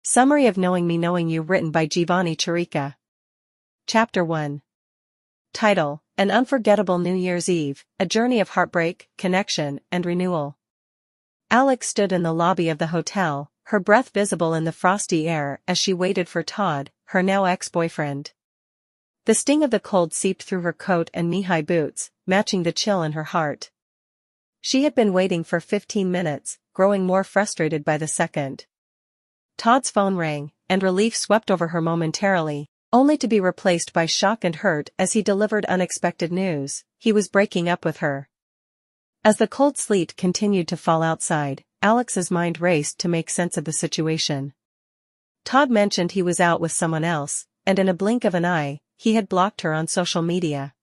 Summary of Knowing Me Knowing You written by Jeevani Charika. Chapter 1. Title: An Unforgettable New Year's Eve, A Journey of Heartbreak, Connection, and Renewal. Alex stood in the lobby of the hotel, her breath visible in the frosty air as she waited for Todd, her now ex-boyfriend. The sting of the cold seeped through her coat and knee-high boots, matching the chill in her heart. She had been waiting for 15 minutes, growing more frustrated by the second. Todd's phone rang, and relief swept over her momentarily, only to be replaced by shock and hurt as he delivered unexpected news: he was breaking up with her. As the cold sleet continued to fall outside, Alex's mind raced to make sense of the situation. Todd mentioned he was out with someone else, and in a blink of an eye, he had blocked her on social media.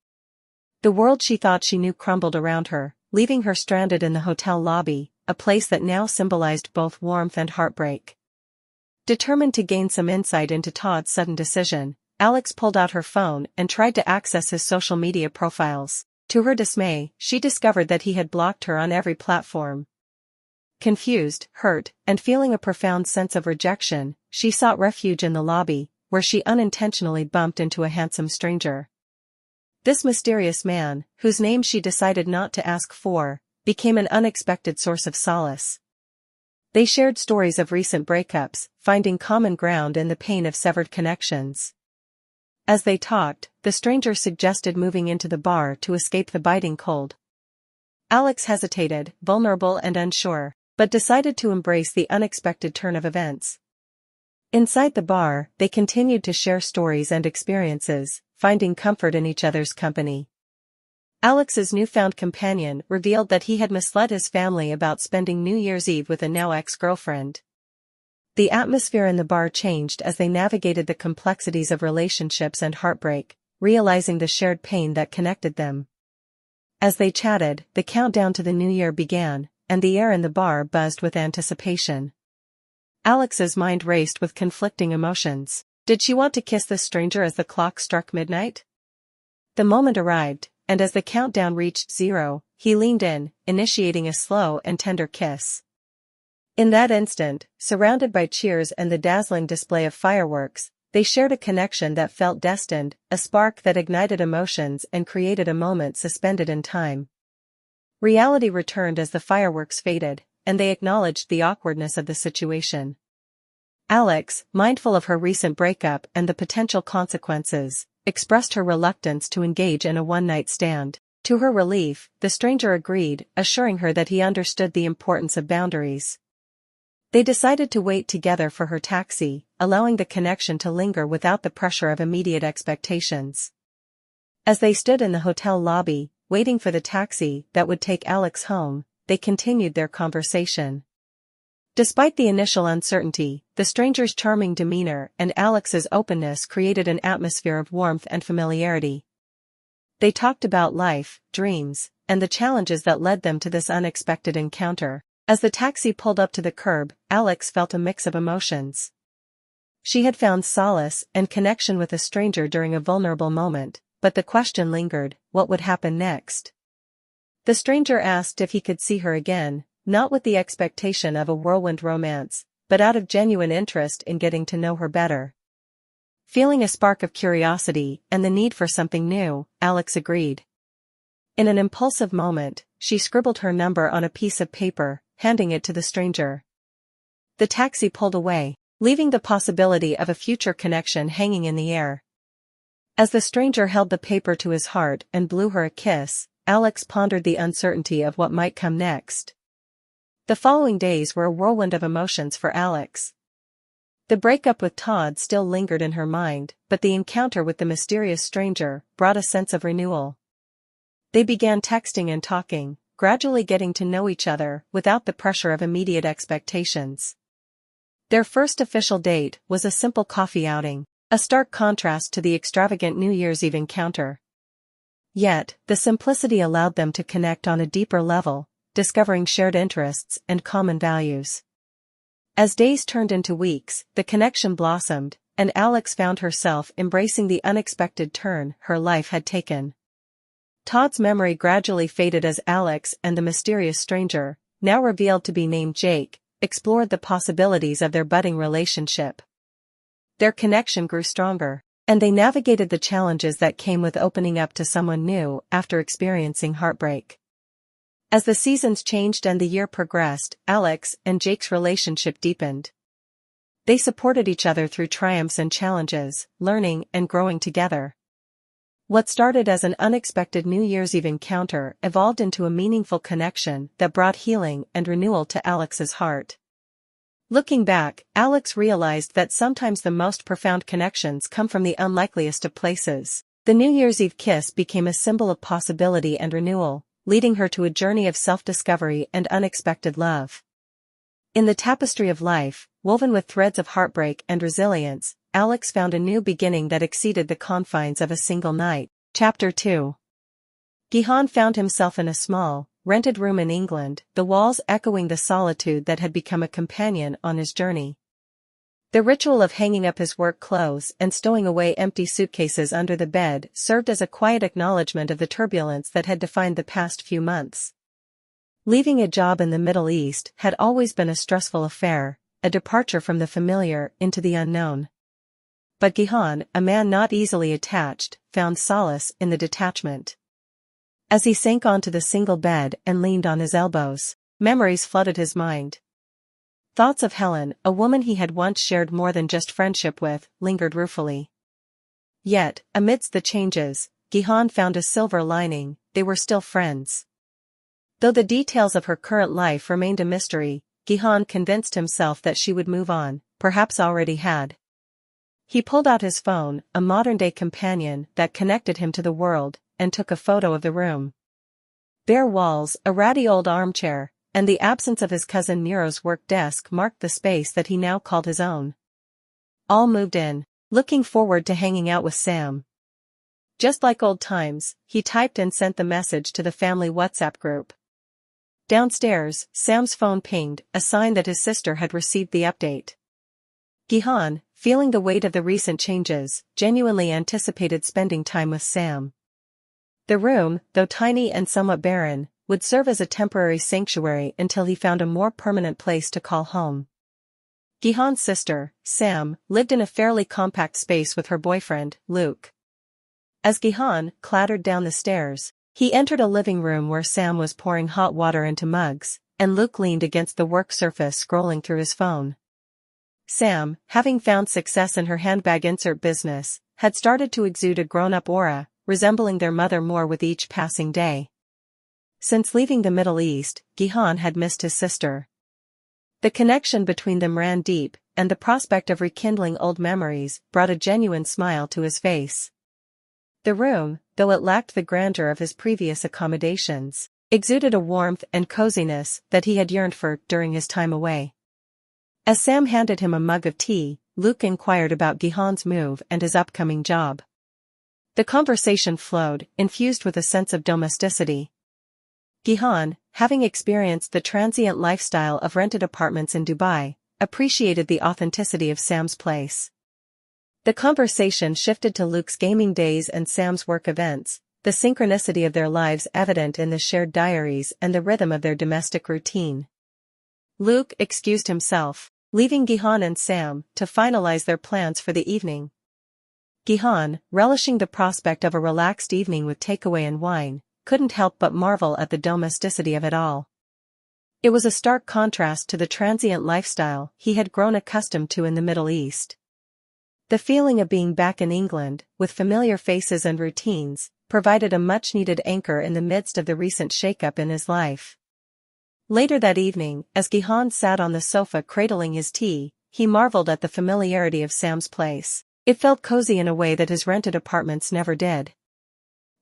The world she thought she knew crumbled around her, leaving her stranded in the hotel lobby, a place that now symbolized both warmth and heartbreak. Determined to gain some insight into Todd's sudden decision, Alex pulled out her phone and tried to access his social media profiles. To her dismay, she discovered that he had blocked her on every platform. Confused, hurt, and feeling a profound sense of rejection, she sought refuge in the lobby, where she unintentionally bumped into a handsome stranger. This mysterious man, whose name she decided not to ask for, became an unexpected source of solace. They shared stories of recent breakups, finding common ground in the pain of severed connections. As they talked, the stranger suggested moving into the bar to escape the biting cold. Alex hesitated, vulnerable and unsure, but decided to embrace the unexpected turn of events. Inside the bar, they continued to share stories and experiences, finding comfort in each other's company. Alex's newfound companion revealed that he had misled his family about spending New Year's Eve with a now ex-girlfriend. The atmosphere in the bar changed as they navigated the complexities of relationships and heartbreak, realizing the shared pain that connected them. As they chatted, the countdown to the new year began, and the air in the bar buzzed with anticipation. Alex's mind raced with conflicting emotions. Did she want to kiss the stranger as the clock struck midnight? The moment arrived, and as the countdown reached 0, he leaned in, initiating a slow and tender kiss. In that instant, surrounded by cheers and the dazzling display of fireworks, they shared a connection that felt destined, a spark that ignited emotions and created a moment suspended in time. Reality returned as the fireworks faded, and they acknowledged the awkwardness of the situation. Alex, mindful of her recent breakup and the potential consequences, expressed her reluctance to engage in a one-night stand. To her relief, the stranger agreed, assuring her that he understood the importance of boundaries. They decided to wait together for her taxi, allowing the connection to linger without the pressure of immediate expectations. As they stood in the hotel lobby, waiting for the taxi that would take Alex home, they continued their conversation. Despite the initial uncertainty, the stranger's charming demeanor and Alex's openness created an atmosphere of warmth and familiarity. They talked about life, dreams, and the challenges that led them to this unexpected encounter. As the taxi pulled up to the curb, Alex felt a mix of emotions. She had found solace and connection with a stranger during a vulnerable moment, but the question lingered: what would happen next? The stranger asked if he could see her again, not with the expectation of a whirlwind romance, but out of genuine interest in getting to know her better. Feeling a spark of curiosity and the need for something new, Alex agreed. In an impulsive moment, she scribbled her number on a piece of paper, handing it to the stranger. The taxi pulled away, leaving the possibility of a future connection hanging in the air. As the stranger held the paper to his heart and blew her a kiss, Alex pondered the uncertainty of what might come next. The following days were a whirlwind of emotions for Alex. The breakup with Todd still lingered in her mind, but the encounter with the mysterious stranger brought a sense of renewal. They began texting and talking, gradually getting to know each other without the pressure of immediate expectations. Their first official date was a simple coffee outing, a stark contrast to the extravagant New Year's Eve encounter. Yet, the simplicity allowed them to connect on a deeper level, discovering shared interests and common values. As days turned into weeks, the connection blossomed, and Alex found herself embracing the unexpected turn her life had taken. Todd's memory gradually faded as Alex and the mysterious stranger, now revealed to be named Jake, explored the possibilities of their budding relationship. Their connection grew stronger, and they navigated the challenges that came with opening up to someone new after experiencing heartbreak. As the seasons changed and the year progressed, Alex and Jake's relationship deepened. They supported each other through triumphs and challenges, learning and growing together. What started as an unexpected New Year's Eve encounter evolved into a meaningful connection that brought healing and renewal to Alex's heart. Looking back, Alex realized that sometimes the most profound connections come from the unlikeliest of places. The New Year's Eve kiss became a symbol of possibility and renewal, leading her to a journey of self-discovery and unexpected love. In the tapestry of life, woven with threads of heartbreak and resilience, Alex found a new beginning that exceeded the confines of a single night. Chapter 2. Gihan found himself in a small, rented room in England, the walls echoing the solitude that had become a companion on his journey. The ritual of hanging up his work clothes and stowing away empty suitcases under the bed served as a quiet acknowledgement of the turbulence that had defined the past few months. Leaving a job in the Middle East had always been a stressful affair, a departure from the familiar into the unknown. But Gihan, a man not easily attached, found solace in the detachment. As he sank onto the single bed and leaned on his elbows, memories flooded his mind. Thoughts of Helen, a woman he had once shared more than just friendship with, lingered ruefully. Yet, amidst the changes, Gihan found a silver lining: they were still friends. Though the details of her current life remained a mystery, Gihan convinced himself that she would move on, perhaps already had. He pulled out his phone, a modern-day companion that connected him to the world, and took a photo of the room. Bare walls, a ratty old armchair, and the absence of his cousin Muro's work desk marked the space that he now called his own. All moved in, looking forward to hanging out with Sam. Just like old times, he typed and sent the message to the family WhatsApp group. Downstairs, Sam's phone pinged, a sign that his sister had received the update. Gihan, feeling the weight of the recent changes, genuinely anticipated spending time with Sam. The room, though tiny and somewhat barren, would serve as a temporary sanctuary until he found a more permanent place to call home. Gihan's sister, Sam, lived in a fairly compact space with her boyfriend, Luke. As Gihan clattered down the stairs, he entered a living room where Sam was pouring hot water into mugs, and Luke leaned against the work surface scrolling through his phone. Sam, having found success in her handbag insert business, had started to exude a grown-up aura, resembling their mother more with each passing day. Since leaving the Middle East, Gihan had missed his sister. The connection between them ran deep, and the prospect of rekindling old memories brought a genuine smile to his face. The room, though it lacked the grandeur of his previous accommodations, exuded a warmth and coziness that he had yearned for during his time away. As Sam handed him a mug of tea, Luke inquired about Gihan's move and his upcoming job. The conversation flowed, infused with a sense of domesticity. Gihan, having experienced the transient lifestyle of rented apartments in Dubai, appreciated the authenticity of Sam's place. The conversation shifted to Luke's gaming days and Sam's work events, the synchronicity of their lives evident in the shared diaries and the rhythm of their domestic routine. Luke excused himself, leaving Gihan and Sam to finalize their plans for the evening. Gihan, relishing the prospect of a relaxed evening with takeaway and wine, couldn't help but marvel at the domesticity of it all. It was a stark contrast to the transient lifestyle he had grown accustomed to in the Middle East. The feeling of being back in England, with familiar faces and routines, provided a much-needed anchor in the midst of the recent shake-up in his life. Later that evening, as Gihan sat on the sofa cradling his tea, he marveled at the familiarity of Sam's place. It felt cozy in a way that his rented apartments never did.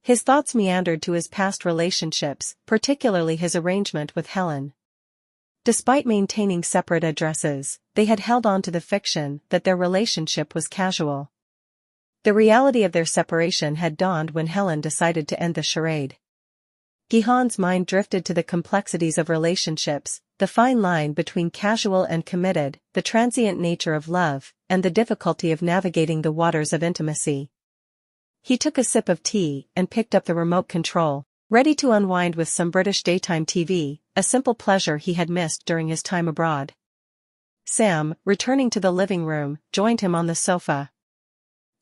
His thoughts meandered to his past relationships, particularly his arrangement with Helen. Despite maintaining separate addresses, they had held on to the fiction that their relationship was casual. The reality of their separation had dawned when Helen decided to end the charade. Gihan's mind drifted to the complexities of relationships, the fine line between casual and committed, the transient nature of love, and the difficulty of navigating the waters of intimacy. He took a sip of tea and picked up the remote control, ready to unwind with some British daytime TV, a simple pleasure he had missed during his time abroad. Sam, returning to the living room, joined him on the sofa.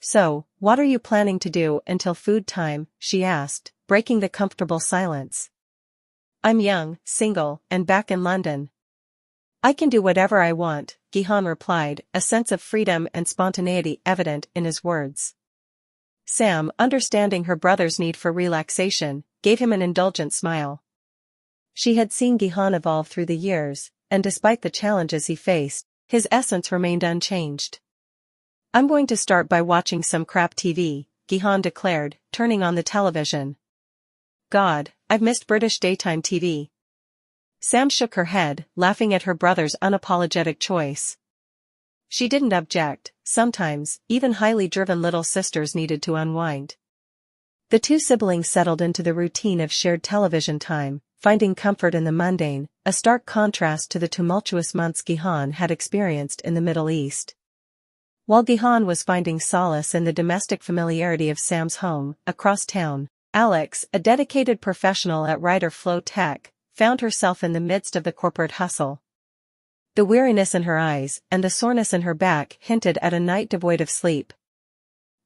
"So, what are you planning to do until food time?" she asked, breaking the comfortable silence. "I'm young, single, and back in London. I can do whatever I want," Gihan replied, a sense of freedom and spontaneity evident in his words. Sam, understanding her brother's need for relaxation, gave him an indulgent smile. She had seen Gihan evolve through the years, and despite the challenges he faced, his essence remained unchanged. "I'm going to start by watching some crap TV, Gihan declared, turning on the television. "God, I've missed British daytime TV." Sam shook her head, laughing at her brother's unapologetic choice. She didn't object. Sometimes, even highly driven little sisters needed to unwind. The two siblings settled into the routine of shared television time, finding comfort in the mundane, a stark contrast to the tumultuous months Gihan had experienced in the Middle East. While Gihan was finding solace in the domestic familiarity of Sam's home, across town, Alex, a dedicated professional at Rider Flow Tech, found herself in the midst of the corporate hustle. The weariness in her eyes and the soreness in her back hinted at a night devoid of sleep.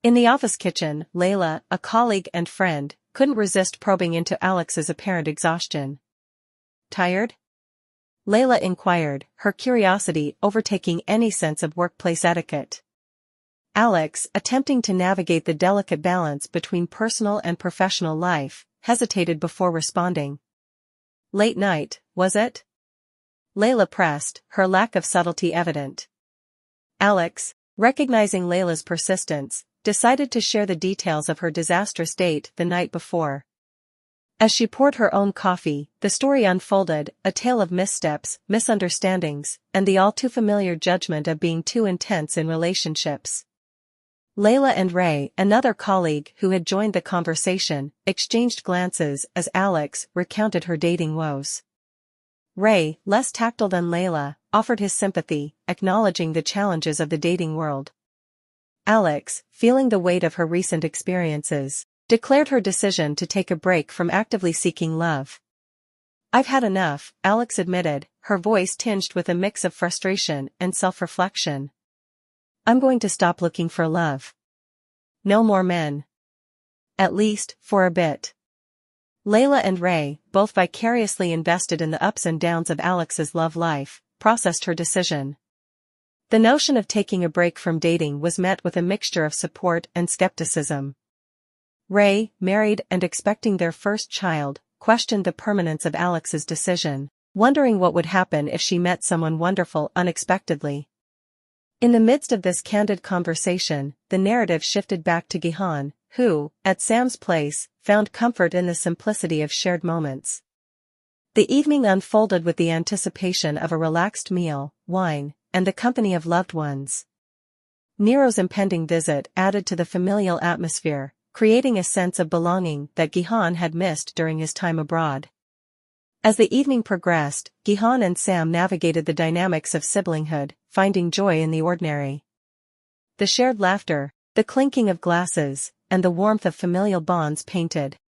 In the office kitchen, Layla, a colleague and friend, couldn't resist probing into Alex's apparent exhaustion. "Tired?" Layla inquired, her curiosity overtaking any sense of workplace etiquette. Alex, attempting to navigate the delicate balance between personal and professional life, hesitated before responding. "Late night, was it?" Layla pressed, her lack of subtlety evident. Alex, recognizing Layla's persistence, decided to share the details of her disastrous date the night before. As she poured her own coffee, the story unfolded, a tale of missteps, misunderstandings, and the all-too-familiar judgment of being too intense in relationships. Layla and Ray, another colleague who had joined the conversation, exchanged glances as Alex recounted her dating woes. Ray, less tactile than Layla, offered his sympathy, acknowledging the challenges of the dating world. Alex, feeling the weight of her recent experiences, declared her decision to take a break from actively seeking love. "I've had enough," Alex admitted, her voice tinged with a mix of frustration and self-reflection. "I'm going to stop looking for love. No more men. At least, for a bit." Layla and Ray, both vicariously invested in the ups and downs of Alex's love life, processed her decision. The notion of taking a break from dating was met with a mixture of support and skepticism. Ray, married and expecting their first child, questioned the permanence of Alex's decision, wondering what would happen if she met someone wonderful unexpectedly. In the midst of this candid conversation, the narrative shifted back to Gihan, who, at Sam's place, found comfort in the simplicity of shared moments. The evening unfolded with the anticipation of a relaxed meal, wine, and the company of loved ones. Nero's impending visit added to the familial atmosphere, creating a sense of belonging that Gihan had missed during his time abroad. As the evening progressed, Gihan and Sam navigated the dynamics of siblinghood, finding joy in the ordinary. The shared laughter, the clinking of glasses, and the warmth of familial bonds painted